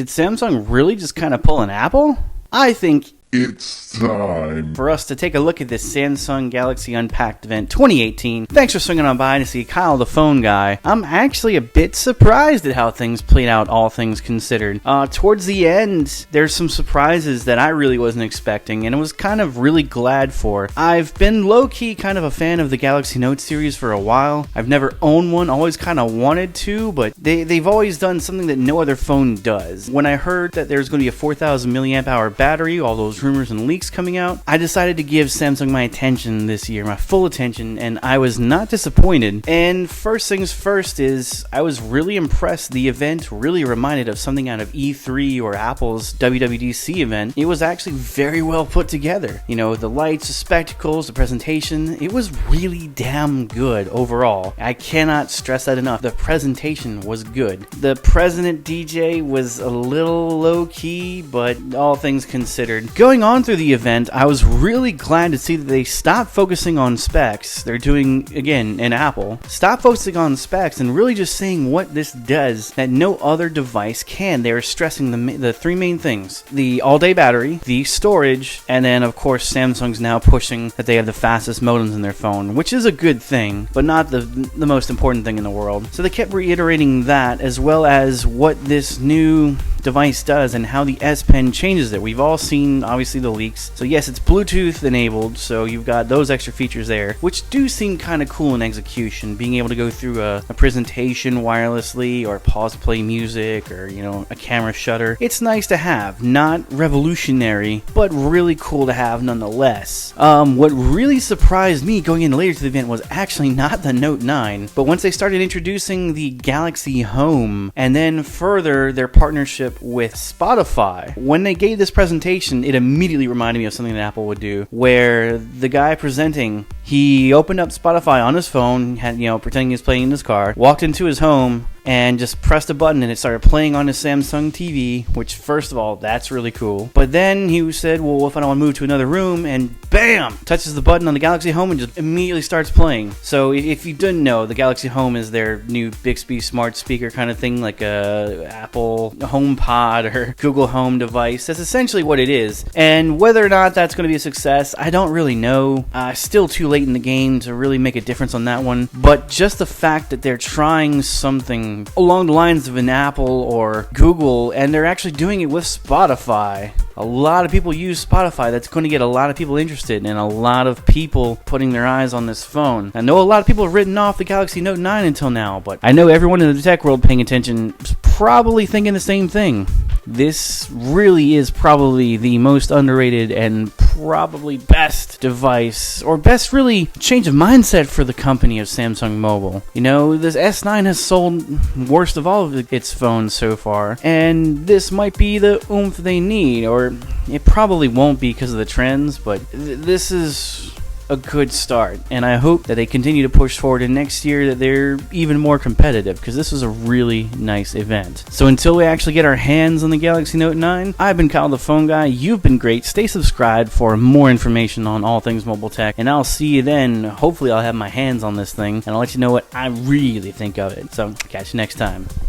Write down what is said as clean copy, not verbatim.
Did Samsung really just kind of pull an Apple? I think it's time for us to take a look at this Samsung Galaxy Unpacked event 2018. Thanks for swinging on by to see Kyle the phone guy. I'm actually a bit surprised at how things played out, all things considered. Towards the end, there's some surprises that I really wasn't expecting, and I was kind of really glad for. I've been low-key kind of a fan of the Galaxy Note series for a while. I've never owned one, always kind of wanted to, but they've always done something that no other phone does. When I heard that there's going to be a 4,000 milliamp hour battery, all those rumors and leaks coming out, I decided to give Samsung my attention this year, my full attention, and I was not disappointed. And first things first is, I was really impressed. The event really reminded of something out of E3 or Apple's WWDC event. It was actually very well put together. You know, the lights, the spectacles, the presentation, it was really damn good overall. I cannot stress that enough. The presentation was good. The president DJ was a little low-key, but all things considered. Going on through the event, I was really glad to see that they stopped focusing on specs. They're doing, again, in Apple, stop focusing on specs and really just saying what this does that no other device can. They were stressing the three main things: the all-day battery, the storage, and then, of course, Samsung's now pushing that they have the fastest modems in their phone, which is a good thing, but not the most important thing in the world. So they kept reiterating that, as well as what this new device does and how the S Pen changes it. We've all seen, obviously, the leaks. So yes, it's Bluetooth enabled, so you've got those extra features there, which do seem kind of cool in execution. Being able to go through a presentation wirelessly, or pause play music, or, you know, a camera shutter. It's nice to have. Not revolutionary, but really cool to have nonetheless. What really surprised me going in later to the event was actually not the Note 9, but once they started introducing the Galaxy Home, and then further their partnership with Spotify. When they gave this presentation, it immediately reminded me of something that Apple would do, where the guy presenting, he opened up Spotify on his phone, had, you know, pretending he was playing in his car, walked into his home, and just pressed a button and it started playing on his Samsung TV, which, first of all, that's really cool. But then he said, well, if I don't want to move to another room, and bam! Touches the button on the Galaxy Home and just immediately starts playing. So if you didn't know, the Galaxy Home is their new Bixby smart speaker kind of thing, like a Apple HomePod or Google Home device. That's essentially what it is. And whether or not that's going to be a success, I don't really know. Still too late in the game to really make a difference on that one. But just the fact that they're trying something along the lines of an Apple or Google, and they're actually doing it with Spotify. A lot of people use Spotify. That's going to get a lot of people interested, and a lot of people putting their eyes on this phone. I know a lot of people have written off the Galaxy Note 9 until now, but I know everyone in the tech world paying attention is probably thinking the same thing. This really is probably the most underrated and probably best device, or best really change of mindset for the company of Samsung Mobile. You know, this S9 has sold worst of all of its phones so far, and this might be the oomph they need, or it probably won't be because of the trends, but this is a good start, and I hope that they continue to push forward in next year, that they're even more competitive, because this was a really nice event. So until we actually get our hands on the Galaxy Note 9, I've been Kyle the Phone Guy. You've been great. Stay subscribed for more information on all things mobile tech, and I'll see you then. Hopefully I'll have my hands on this thing, and I'll let you know what I really think of it. So catch you next time.